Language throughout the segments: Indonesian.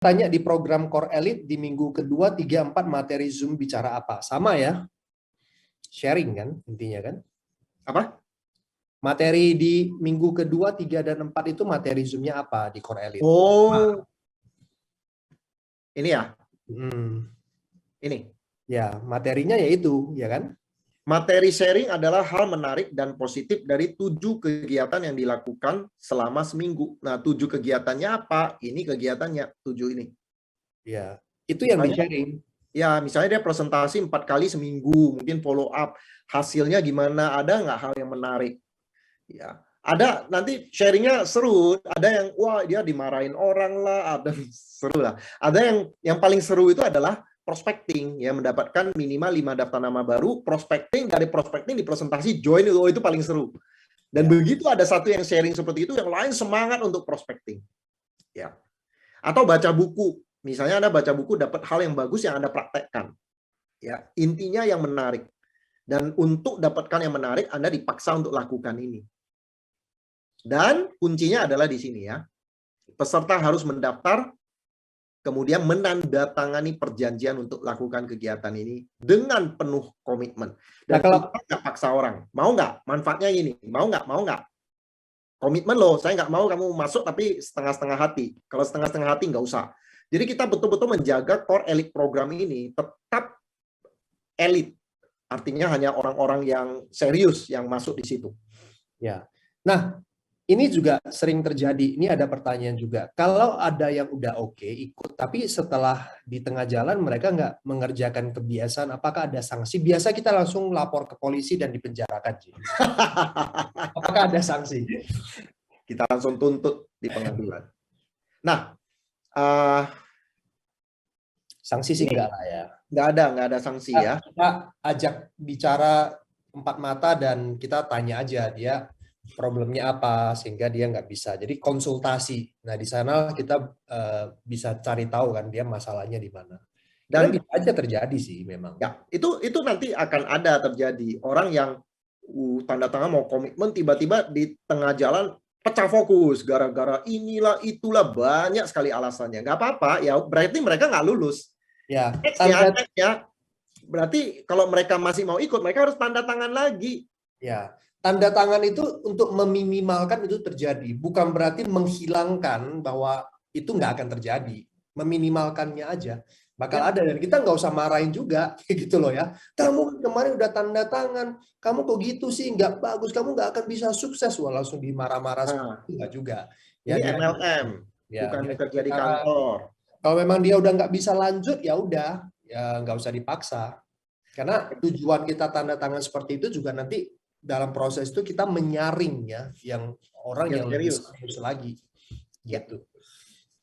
Tanya di program Core Elite di minggu kedua, 3, 4 materi Zoom bicara apa? Sama ya, sharing kan intinya kan? Apa? Materi di minggu kedua, 3 dan 4 itu materi Zoom-nya apa di Core Elite? Oh, ini ya? Ini? Ya, materinya yaitu, ya kan? Materi sharing adalah hal menarik dan positif dari 7 kegiatan yang dilakukan selama seminggu. Nah, 7 kegiatannya apa? Ini kegiatannya, 7 ini. Ya, itu yang di-sharing. Ya, misalnya dia presentasi 4 kali seminggu, mungkin follow up. Hasilnya gimana? Ada nggak hal yang menarik? Ya, ada nanti sharingnya seru. Ada yang, wah dia dimarahin orang lah, ada seru lah. Ada yang paling seru itu adalah prospecting, ya mendapatkan minimal 5 daftar nama baru, prospecting, dari prospecting di presentasi join, itu paling seru. Dan begitu ada satu yang sharing seperti itu, yang lain semangat untuk prospecting. Ya. Atau baca buku. Misalnya Anda baca buku dapat hal yang bagus yang Anda praktekkan. Ya, intinya yang menarik. Dan untuk dapatkan yang menarik, Anda dipaksa untuk lakukan ini. Dan kuncinya adalah di sini ya. Peserta harus mendaftar, kemudian menandatangani perjanjian untuk lakukan kegiatan ini dengan penuh komitmen. Dan kalau nggak paksa orang, mau nggak? Manfaatnya ini, mau nggak? Mau nggak? Komitmen loh, saya nggak mau kamu masuk tapi setengah-setengah hati. Kalau setengah-setengah hati nggak usah. Jadi kita betul-betul menjaga Core Elite program ini tetap elit. Artinya hanya orang-orang yang serius yang masuk di situ. Ya. Nah, ini juga sering terjadi. Ini ada pertanyaan juga. Kalau ada yang udah oke ikut, tapi setelah di tengah jalan mereka nggak mengerjakan kebiasaan, apakah ada sanksi? Biasa kita langsung lapor ke polisi dan dipenjarakan. Apakah ada sanksi? Kita langsung tuntut di pengadilan. Nah, sanksi sih enggak lah ya. Nggak ada sanksi ya. Kita ajak bicara 4 mata dan kita tanya aja dia problemnya apa sehingga dia nggak bisa. Jadi konsultasi. Nah di sana kita bisa cari tahu kan dia masalahnya di mana. Dan bisa aja terjadi sih memang. Ya itu nanti akan ada terjadi orang yang tanda tangan mau komitmen tiba-tiba di tengah jalan pecah fokus gara-gara inilah itulah banyak sekali alasannya. Nggak apa-apa ya berarti mereka nggak lulus. Ya. Ya. Berarti kalau mereka masih mau ikut mereka harus tanda tangan lagi. Ya. Tanda tangan itu untuk meminimalkan itu terjadi, bukan berarti menghilangkan bahwa itu nggak akan terjadi, meminimalkannya aja. Bakal ada dan kita nggak usah marahin juga, gitu loh ya. Kamu kemarin udah tanda tangan, kamu kok gitu sih, nggak bagus, kamu nggak akan bisa sukses, wah langsung dimarah-marah seperti itu nggak juga. Ya, ini MLM, bukan kerja di kantor. Kalau memang dia udah nggak bisa lanjut, ya udah, ya nggak usah dipaksa. Karena tujuan kita tanda tangan seperti itu juga nanti dalam proses itu kita menyaring ya yang orang yang lebih serius lagi gitu.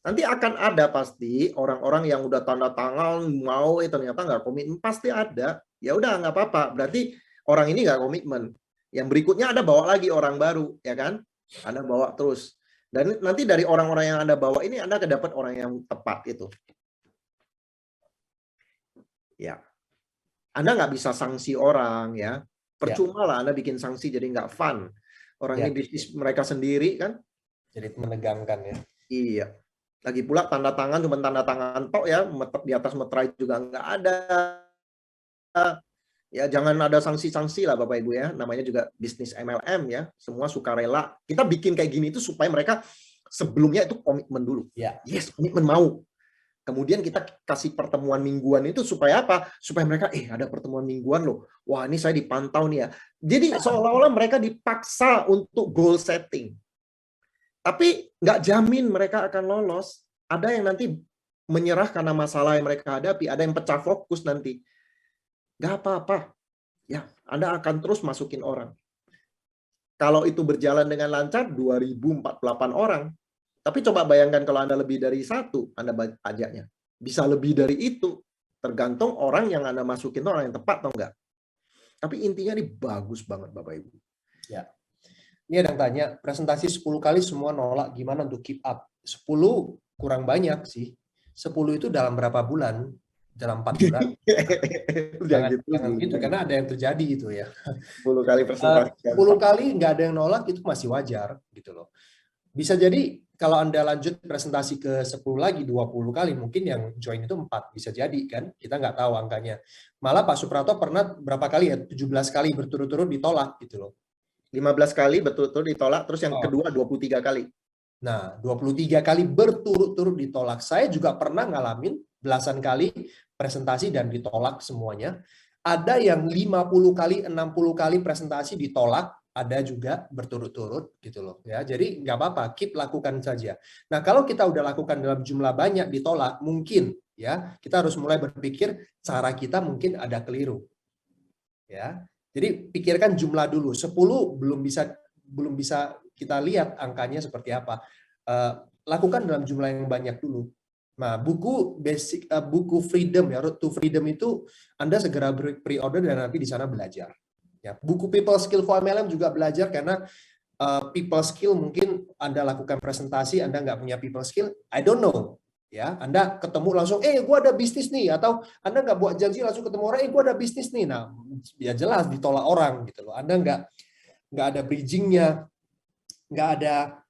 Nanti akan ada pasti orang-orang yang udah tanda tangan mau ternyata nggak komitmen, pasti ada. Ya udah nggak apa-apa, berarti orang ini nggak komitmen. Yang berikutnya Anda bawa lagi orang baru, ya kan? Anda bawa terus. Dan nanti dari orang-orang yang Anda bawa ini Anda akan dapat orang yang tepat itu. Ya. Anda nggak bisa sanksi orang ya. Percuma lah Anda bikin sanksi jadi nggak fun. Orang ini bisnis mereka sendiri kan. Jadi menegangkan ya. Iya. Lagi pula tanda tangan cuma tanda tangan tok ya, di atas meterai juga nggak ada. Ya jangan ada sanksi-sanksi lah Bapak Ibu ya. Namanya juga bisnis MLM ya. Semua sukarela. Kita bikin kayak gini itu supaya mereka sebelumnya itu komitmen dulu. Ya. Yes, komitmen mau. Kemudian kita kasih pertemuan mingguan itu supaya apa? Supaya mereka, ada pertemuan mingguan loh. Wah, ini saya dipantau nih ya. Jadi seolah-olah mereka dipaksa untuk goal setting. Tapi nggak jamin mereka akan lolos. Ada yang nanti menyerah karena masalah yang mereka hadapi. Ada yang pecah fokus nanti. Nggak apa-apa. Ya, Anda akan terus masukin orang. Kalau itu berjalan dengan lancar, 2048 orang. Tapi coba bayangkan kalau Anda lebih dari 1, Anda pajaknya. Bisa lebih dari itu. Tergantung orang yang Anda masukin itu orang yang tepat atau enggak. Tapi intinya ini bagus banget Bapak Ibu. Ya. Ini ada yang tanya, presentasi 10 kali semua nolak, gimana untuk keep up? 10 kurang banyak sih. 10 itu dalam berapa bulan? Dalam 4 bulan. Jangan gitu, karena ada yang terjadi gitu ya. 10 kali presentasi. 10 kali nggak ada yang nolak, itu masih wajar gitu loh. Bisa jadi kalau Anda lanjut presentasi ke 10 lagi, 20 kali, mungkin yang join itu 4. Bisa jadi kan, kita nggak tahu angkanya. Malah Pak Suprato pernah berapa kali ya, 17 kali berturut-turut ditolak gitu loh. 15 kali betul-betul ditolak, terus yang Oh. kedua 23 kali. Nah, 23 kali berturut-turut ditolak. Saya juga pernah ngalamin belasan kali presentasi dan ditolak semuanya. Ada yang 50 kali, 60 kali presentasi ditolak, ada juga berturut-turut gitu loh ya. Jadi nggak apa-apa, keep lakukan saja. Nah, kalau kita udah lakukan dalam jumlah banyak ditolak, mungkin ya kita harus mulai berpikir cara kita mungkin ada keliru. Ya. Jadi pikirkan jumlah dulu. 10 belum bisa kita lihat angkanya seperti apa. Lakukan dalam jumlah yang banyak dulu. Nah, buku Freedom ya, Road to Freedom itu Anda segera pre-order dan nanti di sana belajar. Ya, buku People Skill for MLM juga belajar karena people skill mungkin Anda lakukan presentasi, Anda nggak punya people skill, I don't know. Ya, Anda ketemu langsung, gue ada bisnis nih, atau Anda nggak buat janji langsung ketemu orang, gue ada bisnis nih. Nah, ya jelas ditolak orang gitu loh. Anda nggak ada bridgingnya, nggak ada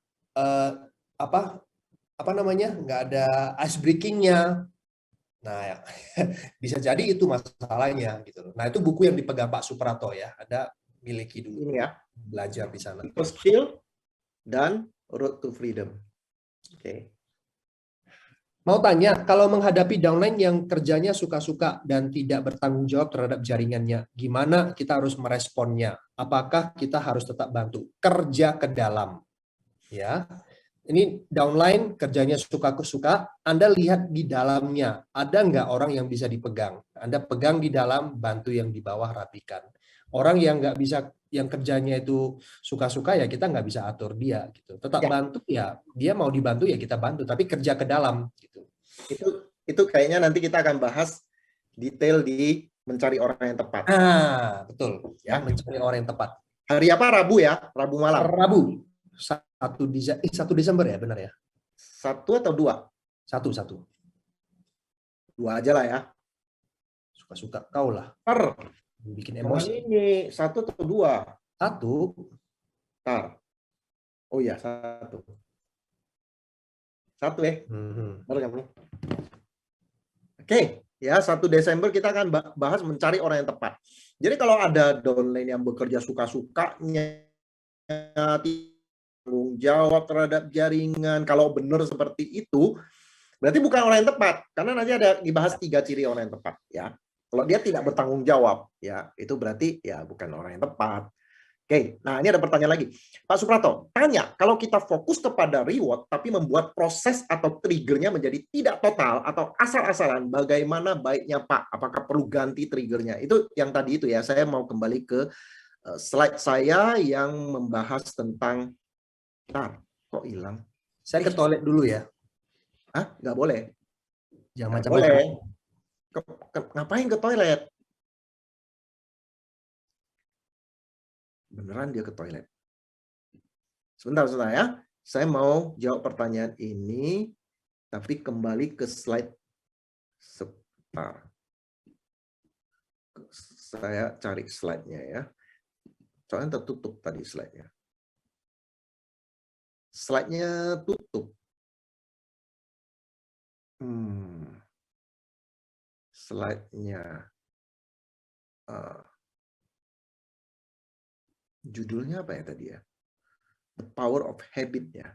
apa namanya, nggak ada ice breakingnya. Nah, ya, bisa jadi itu masalahnya gitu loh. Nah, itu buku yang dipegang Pak Suprato ya, Anda miliki dulu. Ini ya, Belajar di sana. People Skill dan Road to Freedom. Oke. Mau tanya, kalau menghadapi downline yang kerjanya suka-suka dan tidak bertanggung jawab terhadap jaringannya, gimana kita harus meresponnya? Apakah kita harus tetap bantu? Kerja ke dalam. Ya, ini downline kerjanya suka-suka, Anda lihat di dalamnya, ada nggak orang yang bisa dipegang? Anda pegang di dalam, bantu yang di bawah rapikan. Orang yang nggak bisa, yang kerjanya itu suka-suka ya kita nggak bisa atur dia gitu. Tetap bantu ya, dia mau dibantu ya kita bantu, tapi kerja ke dalam gitu. Itu kayaknya nanti kita akan bahas detail di mencari orang yang tepat. Betul ya, mencari orang yang tepat. Hari apa? Rabu ya, Rabu malam. Rabu 1 Desember ya, benar ya? 1 atau 2? 1. 2 aja lah ya. Suka-suka kau lah. Bikin emosi. Ini 1 atau 2? 1. Tar. Oh ya, 1. 1 ya. Oke, ya 1 Desember kita akan bahas mencari orang yang tepat. Jadi kalau ada downline yang bekerja suka-sukanya, tanggung jawab terhadap jaringan, kalau benar seperti itu, berarti bukan orang yang tepat. Karena nanti ada dibahas 3 ciri orang yang tepat. Ya, kalau dia tidak bertanggung jawab, ya itu berarti ya bukan orang yang tepat. Oke, nah ini ada pertanyaan lagi. Pak Suprato, tanya, kalau kita fokus kepada reward, tapi membuat proses atau triggernya menjadi tidak total atau asal-asalan, bagaimana baiknya Pak? Apakah perlu ganti triggernya? Itu yang tadi itu ya, saya mau kembali ke slide saya yang membahas tentang, kok hilang? Saya ke toilet dulu ya. Nggak boleh. Jangan Nggak macam-macam. boleh. Ngapain ke toilet? Beneran dia ke toilet. Sebentar ya. Saya mau jawab pertanyaan ini, tapi kembali ke slide. Sebentar. Saya cari slide-nya ya. Soalnya tertutup tadi slide-nya. Slide-nya tutup. Slide-nya. Judulnya apa ya tadi ya? The Power of Habit ya.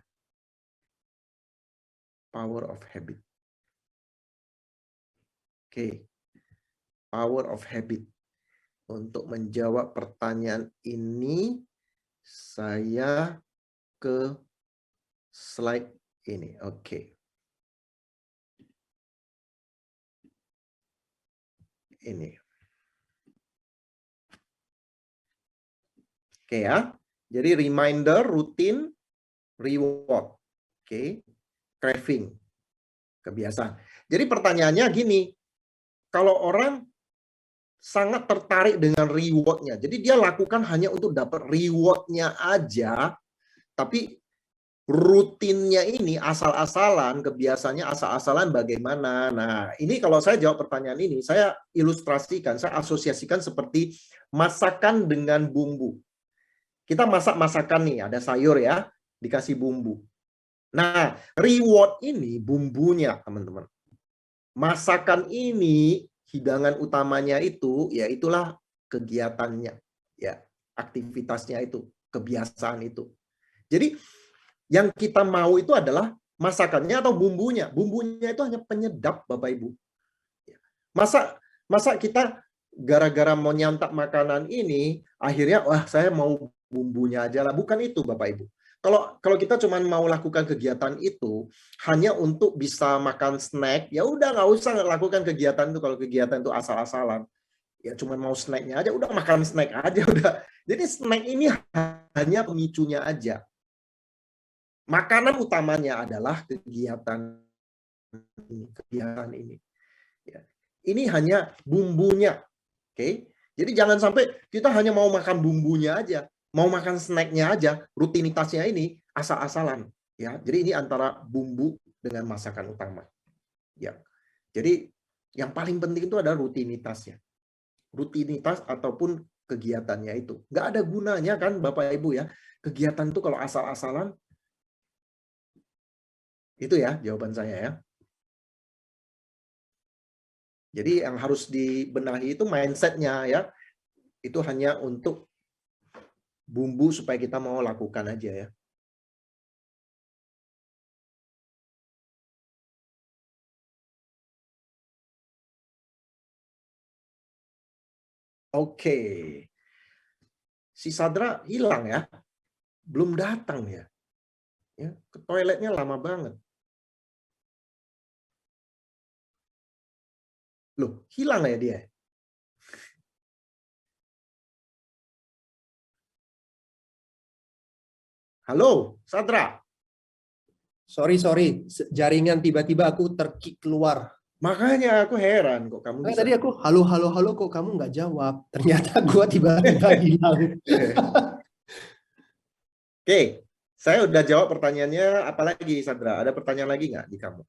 Power of Habit. Oke. Power of Habit. Untuk menjawab pertanyaan ini, saya ke slide ini. Oke. Ini. Oke ya. Jadi reminder, rutin, reward. Oke. Craving. Kebiasaan. Jadi pertanyaannya gini. Kalau orang sangat tertarik dengan reward-nya. Jadi dia lakukan hanya untuk dapat reward-nya aja. Tapi rutinnya ini asal-asalan, kebiasaannya asal-asalan bagaimana. Nah, ini kalau saya jawab pertanyaan ini, saya ilustrasikan, saya asosiasikan seperti masakan dengan bumbu. Kita masak masakan nih, ada sayur ya, dikasih bumbu. Nah, reward ini bumbunya, teman-teman. Masakan ini, hidangan utamanya itu, ya itulah kegiatannya, ya aktivitasnya itu, kebiasaan itu. Jadi, yang kita mau itu adalah masakannya atau bumbunya. Bumbunya itu hanya penyedap, Bapak Ibu. Masa kita gara-gara mau nyantap makanan ini, akhirnya wah saya mau bumbunya aja lah. Bukan itu, Bapak Ibu. Kalau kita cuma mau lakukan kegiatan itu hanya untuk bisa makan snack, ya udah nggak usah lakukan kegiatan itu. Kalau kegiatan itu asal-asalan, ya cuma mau snacknya aja, udah makan snack aja udah. Jadi snack ini hanya pemicunya aja. Makanan utamanya adalah kegiatan ini. Ya. Ini hanya bumbunya, oke? Jadi jangan sampai kita hanya mau makan bumbunya aja, mau makan snacknya aja, rutinitasnya ini asal-asalan, ya. Jadi ini antara bumbu dengan masakan utama, ya. Jadi yang paling penting itu adalah rutinitasnya, rutinitas ataupun kegiatannya itu. Nggak ada gunanya kan, Bapak Ibu ya, kegiatan itu kalau asal-asalan. Itu ya jawaban saya ya. Jadi yang harus dibenahi itu mindset-nya ya. Itu hanya untuk bumbu supaya kita mau lakukan aja ya. Oke. Si Sadra hilang ya. Belum datang ya. Ya, ke toiletnya lama banget. Loh, hilang ya dia? Halo, Sadra. Sorry, jaringan tiba-tiba aku terkick keluar. Makanya aku heran kok kamu bisa. Tadi aku halo halo halo kok kamu nggak jawab. Ternyata gua tiba-tiba hilang. Oke, saya udah jawab pertanyaannya. Apalagi Sadra? Ada pertanyaan lagi nggak di kamu?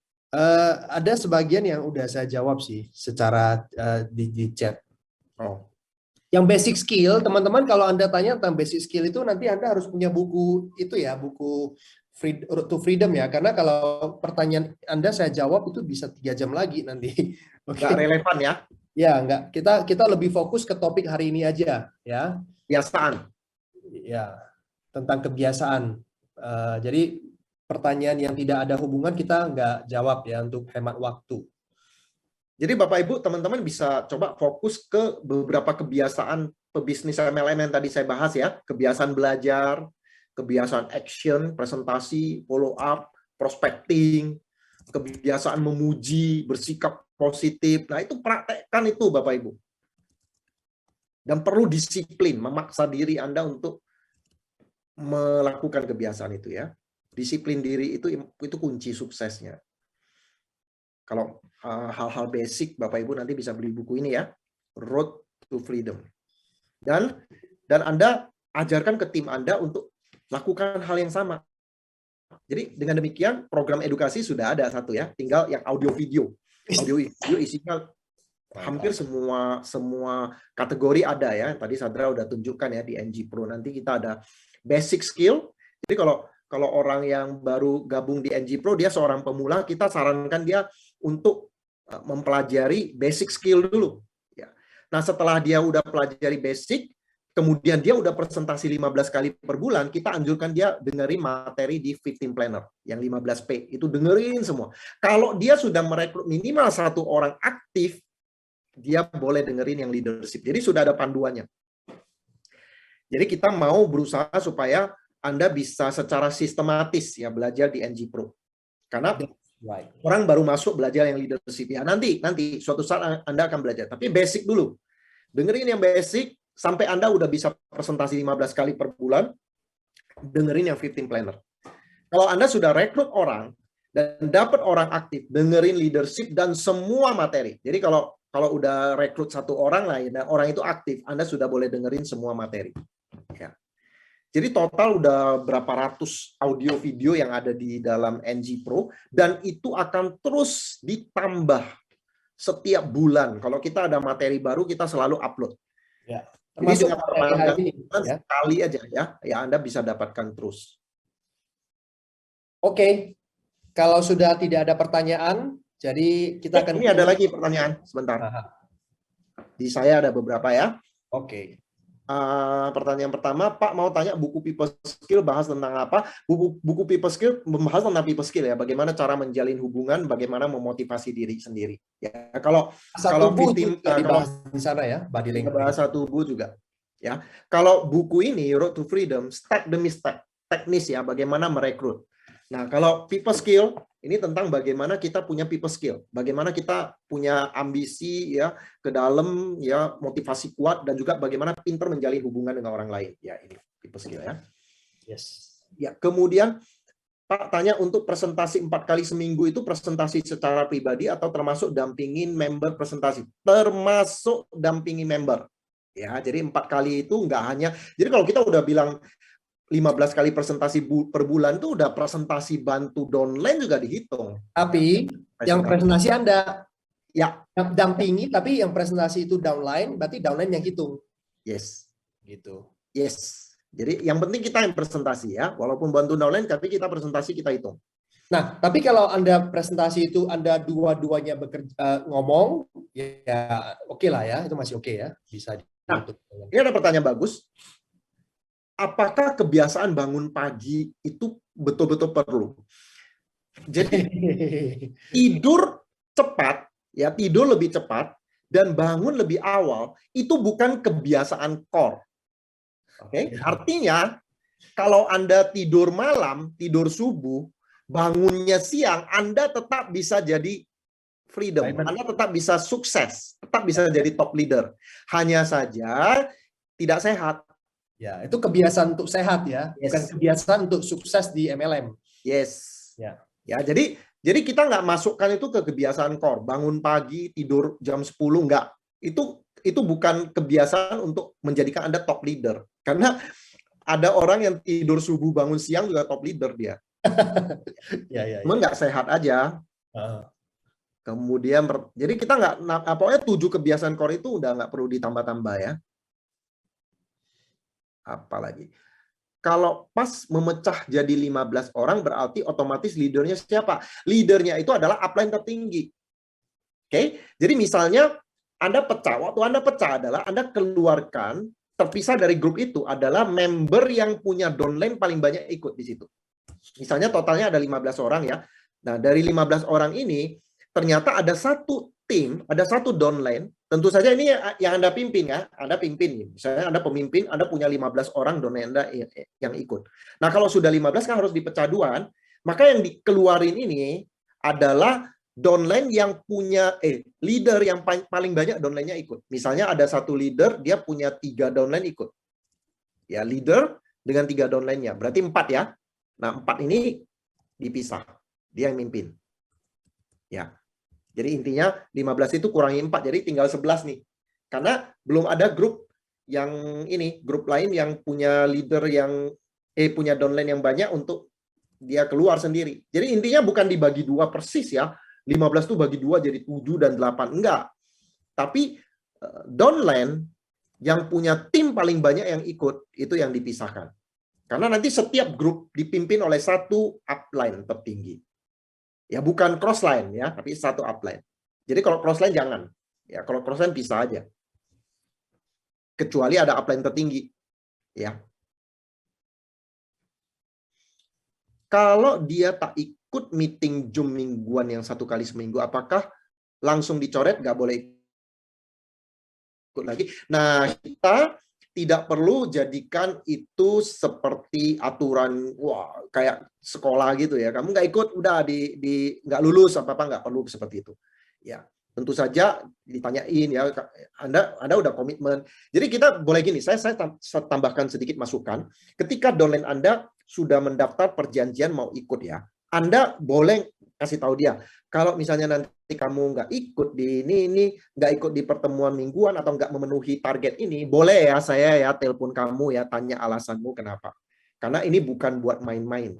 Ada sebagian yang udah saya jawab sih secara di chat. Oh, Yang basic skill, teman-teman kalau Anda tanya tentang basic skill itu nanti Anda harus punya buku itu ya, buku Road to Freedom ya. Karena kalau pertanyaan Anda saya jawab itu bisa 3 jam lagi nanti. Oke. nggak relevan ya? Ya, enggak. Kita lebih fokus ke topik hari ini aja ya. Kebiasaan. Ya, tentang kebiasaan. Jadi pertanyaan yang tidak ada hubungan kita nggak jawab ya untuk hemat waktu. Jadi Bapak Ibu, teman-teman bisa coba fokus ke beberapa kebiasaan pebisnis MLM yang tadi saya bahas ya. Kebiasaan belajar, kebiasaan action, presentasi, follow up, prospecting, kebiasaan memuji, bersikap positif. Nah, itu praktekkan itu Bapak Ibu. Dan perlu disiplin, memaksa diri Anda untuk melakukan kebiasaan itu ya. Disiplin diri itu kunci suksesnya. Kalau hal-hal basic, Bapak Ibu nanti bisa beli buku ini ya, Road to Freedom. Dan Anda ajarkan ke tim Anda untuk lakukan hal yang sama. Jadi dengan demikian program edukasi sudah ada satu ya, tinggal yang audio video. Audio video isinya hampir semua kategori ada ya. Tadi Sadra udah tunjukkan ya di NG Pro. Nanti kita ada basic skill. Jadi kalau orang yang baru gabung di NG Pro, dia seorang pemula, kita sarankan dia untuk mempelajari basic skill dulu. Ya. Nah, setelah dia udah pelajari basic, kemudian dia udah presentasi 15 kali per bulan, kita anjurkan dia dengerin materi di 15 Planner, yang 15P. Itu dengerin semua. Kalau dia sudah merekrut minimal 1 orang aktif, dia boleh dengerin yang leadership. Jadi sudah ada panduannya. Jadi kita mau berusaha supaya Anda bisa secara sistematis ya belajar di NG Pro. Karena orang baru masuk belajar yang leadership ya. Nanti suatu saat Anda akan belajar. Tapi basic dulu. Dengerin yang basic sampai Anda udah bisa presentasi 15 kali per bulan. Dengerin yang 15 Planner. Kalau Anda sudah rekrut orang dan dapat orang aktif, dengerin leadership dan semua materi. Jadi kalau udah rekrut 1 orang lah, dan orang itu aktif, Anda sudah boleh dengerin semua materi. Ya. Jadi total udah berapa ratus audio video yang ada di dalam NG Pro, dan itu akan terus ditambah setiap bulan. Kalau kita ada materi baru, kita selalu upload. Ya. Jadi dengan hari ini, sekali aja ya Anda bisa dapatkan terus. Oke, kalau sudah tidak ada pertanyaan, jadi kita akan... Ini ada lagi pertanyaan, sebentar. Aha, Di saya ada beberapa ya. oke. Pertanyaan pertama, Pak mau tanya buku People Skill bahas tentang apa? Buku People Skill membahas tentang people skill ya, bagaimana cara menjalin hubungan, bagaimana memotivasi diri sendiri. Ya, kalau Satu buku 15, juga dibahas di sana ya, body language. bahasa tubuh juga. Ya, kalau buku ini Road to Freedom, Step Demi Step, teknis ya, bagaimana merekrut. Nah, kalau people skill ini tentang bagaimana kita punya people skill, bagaimana kita punya ambisi ya ke dalam ya, motivasi kuat, dan juga bagaimana pintar menjalin hubungan dengan orang lain. Ya, ini people skill ya. Yes. Ya, kemudian Pak tanya untuk presentasi 4 kali seminggu itu presentasi secara pribadi atau termasuk dampingin member presentasi? Termasuk dampingin member. Ya, jadi 4 kali itu nggak hanya, jadi kalau kita udah bilang 15 kali presentasi per bulan itu udah presentasi bantu downline juga dihitung. Tapi yang presentasi Anda ya dampingi, tapi yang presentasi itu downline, berarti downline yang hitung. Yes. Gitu. Yes. Jadi yang penting kita yang presentasi ya, walaupun bantu downline tapi kita presentasi kita hitung. Nah, tapi kalau Anda presentasi itu Anda dua-duanya bekerja ngomong, ya oke lah ya, itu masih oke ya, bisa dihitung. Nah, ini ada pertanyaan bagus. Apakah kebiasaan bangun pagi itu betul-betul perlu? Jadi tidur cepat, ya tidur lebih cepat dan bangun lebih awal itu bukan kebiasaan core. Oke, artinya kalau Anda tidur malam, tidur subuh, bangunnya siang, Anda tetap bisa jadi freedom. Anda tetap bisa sukses, tetap bisa jadi top leader. Hanya saja tidak sehat. Ya, itu kebiasaan untuk sehat ya, bukan kebiasaan untuk sukses di MLM. Yes. Ya. Ya, jadi kita nggak masukkan itu ke kebiasaan core. Bangun pagi, tidur jam 10, nggak. Itu bukan kebiasaan untuk menjadikan Anda top leader. Karena ada orang yang tidur subuh, bangun siang juga top leader dia. Cuman nggak sehat aja. Kemudian, jadi kita nggak, pokoknya 7 kebiasaan core itu udah nggak perlu ditambah-tambah ya. Apalagi kalau pas memecah jadi 15 orang berarti otomatis leadernya siapa? Leadernya itu adalah upline tertinggi. Oke, jadi misalnya Anda pecah, waktu Anda pecah adalah Anda keluarkan, terpisah dari grup itu adalah member yang punya downline paling banyak ikut di situ. Misalnya totalnya ada 15 orang ya. Nah, dari 15 orang ini ternyata ada satu tim, ada satu downline. Tentu saja ini yang Anda pimpin ya, Anda pimpin. Misalnya Anda pemimpin, Anda punya 15 orang downline Anda yang ikut. Nah, kalau sudah 15 kan harus dipecah dua. Maka yang dikeluarin ini adalah downline yang punya leader yang paling banyak downline-nya ikut. Misalnya ada satu leader, dia punya 3 downline ikut. Ya, leader dengan 3 downline-nya. Berarti 4 ya. Nah, 4 ini dipisah. Dia yang mimpin. Ya. Jadi intinya 15 itu kurangi 4, jadi tinggal 11 nih. Karena belum ada grup yang ini, grup lain yang punya leader yang punya downline yang banyak untuk dia keluar sendiri. Jadi intinya bukan dibagi 2 persis ya. 15 itu bagi 2 jadi 7 dan 8. Enggak. Tapi downline yang punya tim paling banyak yang ikut, itu yang dipisahkan. Karena nanti setiap grup dipimpin oleh satu upline tertinggi. Ya bukan crossline ya, tapi satu upline. Jadi kalau crossline jangan. Ya kalau crossline bisa aja. Kecuali ada upline tertinggi. Ya. Kalau dia tak ikut meeting Zoom mingguan yang 1 kali seminggu, apakah langsung dicoret? Nggak boleh ikut lagi. Nah, kita tidak perlu jadikan itu seperti aturan kayak sekolah gitu ya. Kamu nggak ikut, udah nggak lulus apa nggak perlu seperti itu. Ya, tentu saja ditanyain ya. Anda udah komitmen. Jadi kita boleh gini. Saya tambahkan sedikit masukan. Ketika downline Anda sudah mendaftar perjanjian mau ikut ya, Anda boleh kasih tahu dia. Kalau misalnya nanti kamu nggak ikut di ini nggak ikut di pertemuan mingguan atau nggak memenuhi target ini, boleh ya saya ya telepon kamu ya, tanya alasanmu kenapa. Karena ini bukan buat main-main.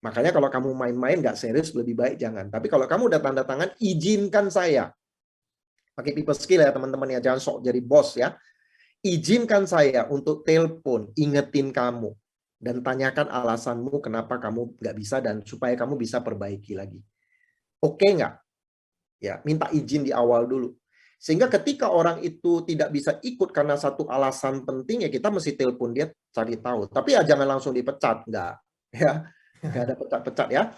Makanya kalau kamu main-main nggak serius, lebih baik jangan. Tapi kalau kamu udah tanda tangan, izinkan saya. Pakai people skill ya teman-teman ya, jangan sok jadi bos ya. Izinkan saya untuk telepon, ingetin kamu. dan tanyakan alasanmu kenapa kamu nggak bisa dan supaya kamu bisa perbaiki lagi. Oke nggak? Ya, minta izin di awal dulu. Sehingga ketika orang itu tidak bisa ikut karena satu alasan penting, ya kita mesti telepon dia cari tahu. Tapi ya jangan langsung dipecat, nggak. Ya, nggak ada pecat-pecat ya.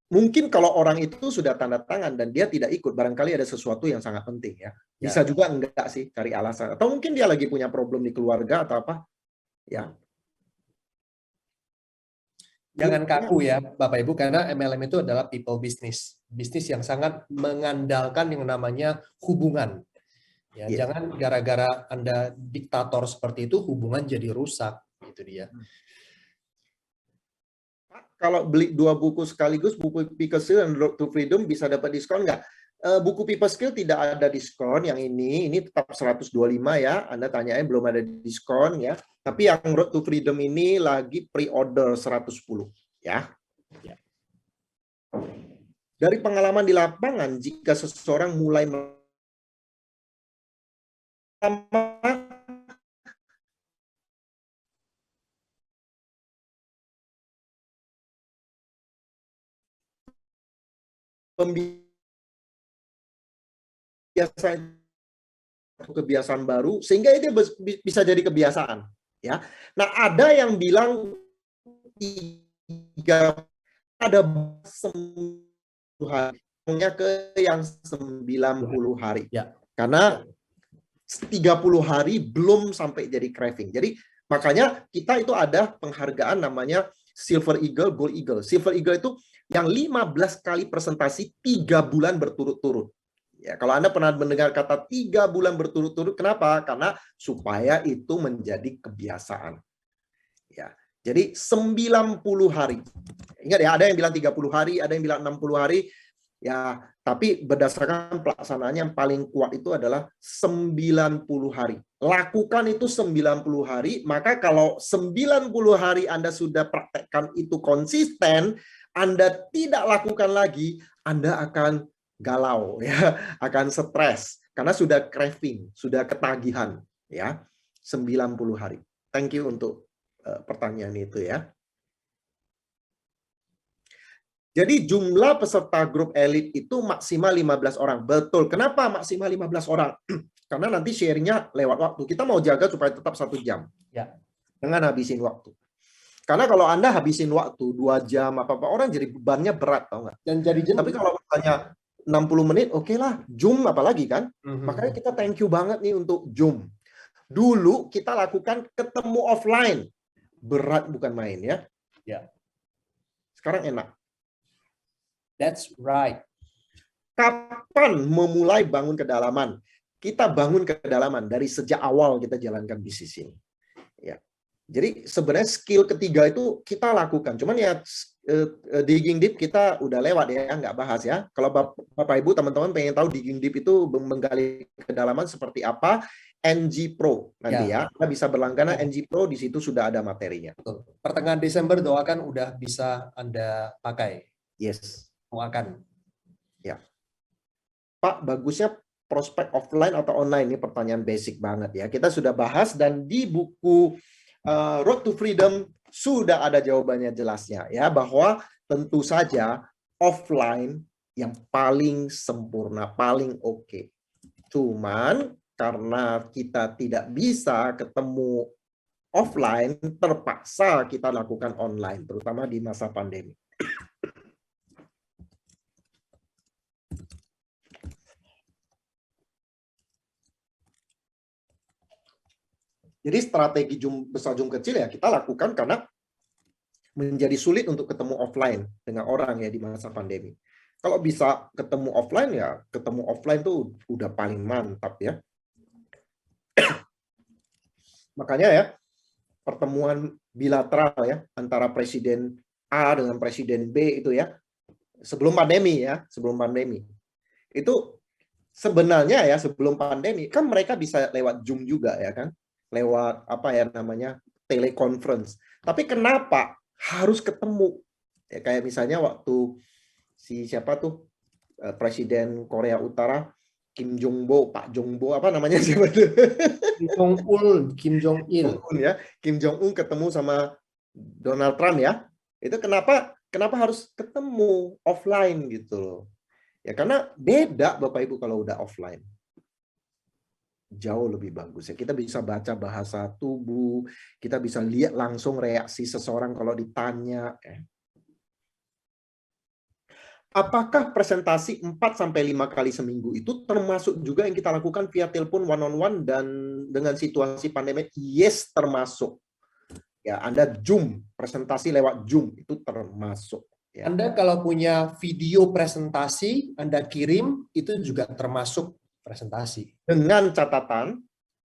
Mungkin kalau orang itu sudah tanda tangan dan dia tidak ikut, barangkali ada sesuatu yang sangat penting ya. Bisa juga enggak sih cari alasan. Atau mungkin dia lagi punya problem di keluarga atau apa. Ya. Jangan kaku ya Bapak Ibu, karena MLM itu adalah people business. Bisnis yang sangat mengandalkan yang namanya hubungan. Ya, jangan gara-gara Anda diktator seperti itu, hubungan jadi rusak. Itu dia. Kalau beli 2 buku sekaligus, buku People Skill dan Road to Freedom, bisa dapat diskon nggak? Buku People Skill tidak ada diskon, yang ini tetap 125 ya. Anda tanyain belum ada diskon ya. Tapi yang Road to Freedom ini lagi pre-order 110 ya. Dari pengalaman di lapangan, jika seseorang mulai kebiasaan baru, sehingga itu bisa jadi kebiasaan ya. Nah, ada yang bilang 3, ada 10 hari ke yang 90 hari Ya. karena 30 hari belum sampai jadi craving. Jadi makanya kita itu ada penghargaan namanya Silver Eagle, Gold Eagle. Silver Eagle itu yang 15 kali presentasi 3 bulan berturut-turut. Ya, kalau Anda pernah mendengar kata 3 bulan berturut-turut, kenapa? Karena supaya itu menjadi kebiasaan. Ya, jadi 90 hari. Ingat ya, ada yang bilang 30 hari, ada yang bilang 60 hari. Ya, tapi berdasarkan pelaksanaannya yang paling kuat itu adalah 90 hari. Lakukan itu 90 hari, maka kalau 90 hari Anda sudah praktekkan itu konsisten, Anda tidak lakukan lagi, Anda akan galau ya, akan stres karena sudah craving, sudah ketagihan ya. 90 hari. Thank you untuk pertanyaan itu ya. Jadi jumlah peserta grup elit itu maksimal 15 orang. Betul. Kenapa maksimal 15 orang? Karena nanti sharingnya lewat waktu. Kita mau jaga supaya tetap 1 jam. Ya. Dengan habisin waktu. Karena kalau Anda habisin waktu 2 jam, apa-apa, orang jadi bebannya berat, tau nggak? Dan jadi jenuh. Tapi kalau misalnya 60 menit, oke lah. Zoom apalagi kan? Makanya kita thank you banget nih untuk Zoom. Dulu kita lakukan ketemu offline. Berat bukan main ya. Ya. Sekarang enak. That's right. Kapan memulai bangun kedalaman? Kita bangun kedalaman dari sejak awal kita jalankan bisnis ini. Ya. Jadi sebenarnya skill ketiga itu kita lakukan. Cuman ya digging deep kita udah lewat ya, nggak bahas ya. Kalau Bapak Ibu teman-teman pengen tahu digging deep itu menggali kedalaman seperti apa, NG Pro nanti ya. Anda bisa berlangganan NG Pro, di situ sudah ada materinya. Betul. Pertengahan Desember doakan udah bisa Anda pakai. Yes. Doakan. Ya. Pak, bagusnya prospek offline atau online? Ini pertanyaan basic banget ya. Kita sudah bahas dan di buku Road to Freedom sudah ada jawabannya jelasnya ya, bahwa tentu saja offline yang paling sempurna, paling oke. Cuman karena kita tidak bisa ketemu offline, terpaksa kita lakukan online, terutama di masa pandemi. Jadi strategi Zoom besar Zoom kecil ya kita lakukan karena menjadi sulit untuk ketemu offline dengan orang ya di masa pandemi. Kalau bisa ketemu offline ya ketemu offline tuh udah paling mantap ya. Makanya ya pertemuan bilateral ya antara Presiden A dengan Presiden B itu ya sebelum pandemi ya, sebelum pandemi. Itu sebenarnya ya sebelum pandemi kan mereka bisa lewat Zoom juga ya kan. Lewat apa ya namanya teleconference. Tapi kenapa harus ketemu? Ya, kayak misalnya waktu si siapa tuh Presiden Korea Utara Kim Jong Bo, Pak Jong Bo apa namanya siapa tuh? Kim Jong Il ya, Kim Jong Un ketemu sama Donald Trump ya. Itu kenapa harus ketemu offline gitu loh. Ya karena beda Bapak Ibu kalau udah offline. Jauh lebih bagus ya. Kita bisa baca bahasa tubuh, kita bisa lihat langsung reaksi seseorang kalau ditanya. Apakah presentasi 4-5 kali seminggu itu termasuk juga yang kita lakukan via telepon one-on-one dan dengan situasi pandemi? Yes, termasuk. Ya, Anda Zoom, presentasi lewat Zoom itu termasuk. Ya. Anda kalau punya video presentasi, Anda kirim, itu juga termasuk presentasi. Dengan catatan,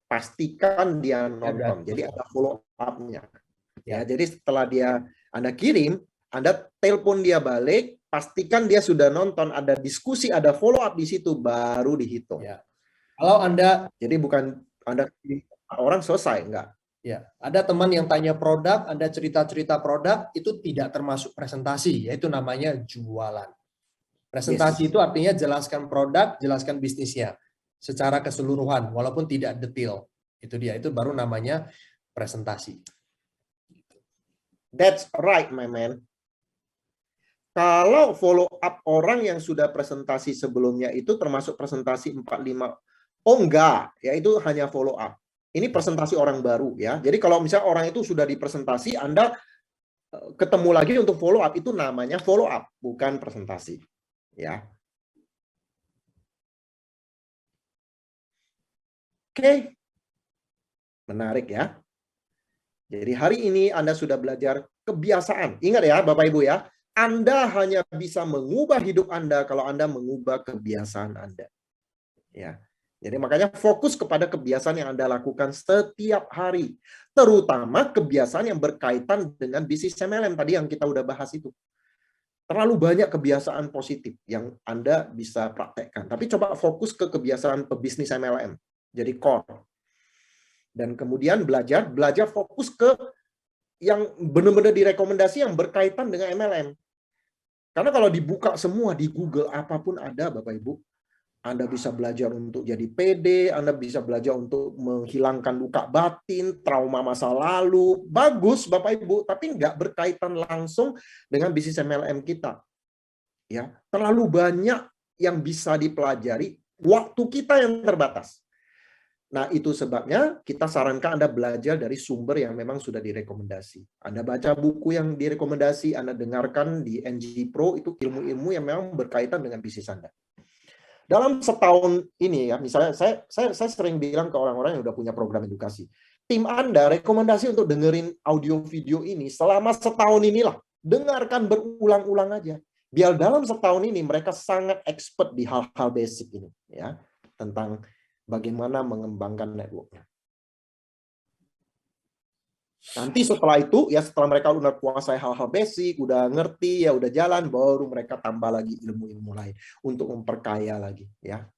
pastikan dia nonton. Jadi ada follow up-nya. Ya, jadi setelah Anda kirim, Anda telepon dia balik, pastikan dia sudah nonton, ada diskusi, ada follow up di situ, baru dihitung. Ya. Kalau Anda, jadi bukan Anda orang selesai, enggak. Ya, ada teman yang tanya produk, Anda cerita-cerita produk, itu tidak termasuk presentasi, yaitu namanya jualan. Presentasi itu artinya jelaskan produk, jelaskan bisnisnya secara keseluruhan, walaupun tidak detail. Itu dia, itu baru namanya presentasi. That's right, my man. Kalau follow up orang yang sudah presentasi sebelumnya itu termasuk presentasi 4-5. Oh enggak, ya itu hanya follow up. Ini presentasi orang baru ya. Jadi kalau misalnya orang itu sudah dipresentasi, Anda ketemu lagi untuk follow up, itu namanya follow up, bukan presentasi. Ya. Oke. Menarik ya. Jadi hari ini Anda sudah belajar kebiasaan. Ingat ya Bapak Ibu ya, Anda hanya bisa mengubah hidup Anda kalau Anda mengubah kebiasaan Anda. Ya. Jadi makanya fokus kepada kebiasaan yang Anda lakukan setiap hari. Terutama kebiasaan yang berkaitan dengan bisnis MLM tadi yang kita udah bahas itu. Terlalu banyak kebiasaan positif yang Anda bisa praktekkan. Tapi coba fokus ke kebiasaan pebisnis MLM. Jadi core. Dan kemudian belajar fokus ke yang benar-benar direkomendasi yang berkaitan dengan MLM. Karena kalau dibuka semua di Google, apapun ada Bapak Ibu. Anda bisa belajar untuk jadi PD, Anda bisa belajar untuk menghilangkan luka batin, trauma masa lalu. Bagus Bapak Ibu, tapi nggak berkaitan langsung dengan bisnis MLM kita. Ya, terlalu banyak yang bisa dipelajari, waktu kita yang terbatas. Nah, itu sebabnya kita sarankan Anda belajar dari sumber yang memang sudah direkomendasi. Anda baca buku yang direkomendasi, Anda dengarkan di NG Pro, itu ilmu-ilmu yang memang berkaitan dengan bisnis Anda. Dalam setahun ini ya, misalnya saya sering bilang ke orang-orang yang udah punya program edukasi, tim Anda rekomendasi untuk dengerin audio video ini selama setahun inilah. Dengarkan berulang-ulang aja. Biar dalam setahun ini mereka sangat expert di hal-hal basic ini ya, tentang bagaimana mengembangkan network-nya. Nanti setelah itu, ya setelah mereka udah kuasai hal-hal basic, udah ngerti, ya udah jalan, baru mereka tambah lagi ilmu-ilmu lain untuk memperkaya lagi. Ya.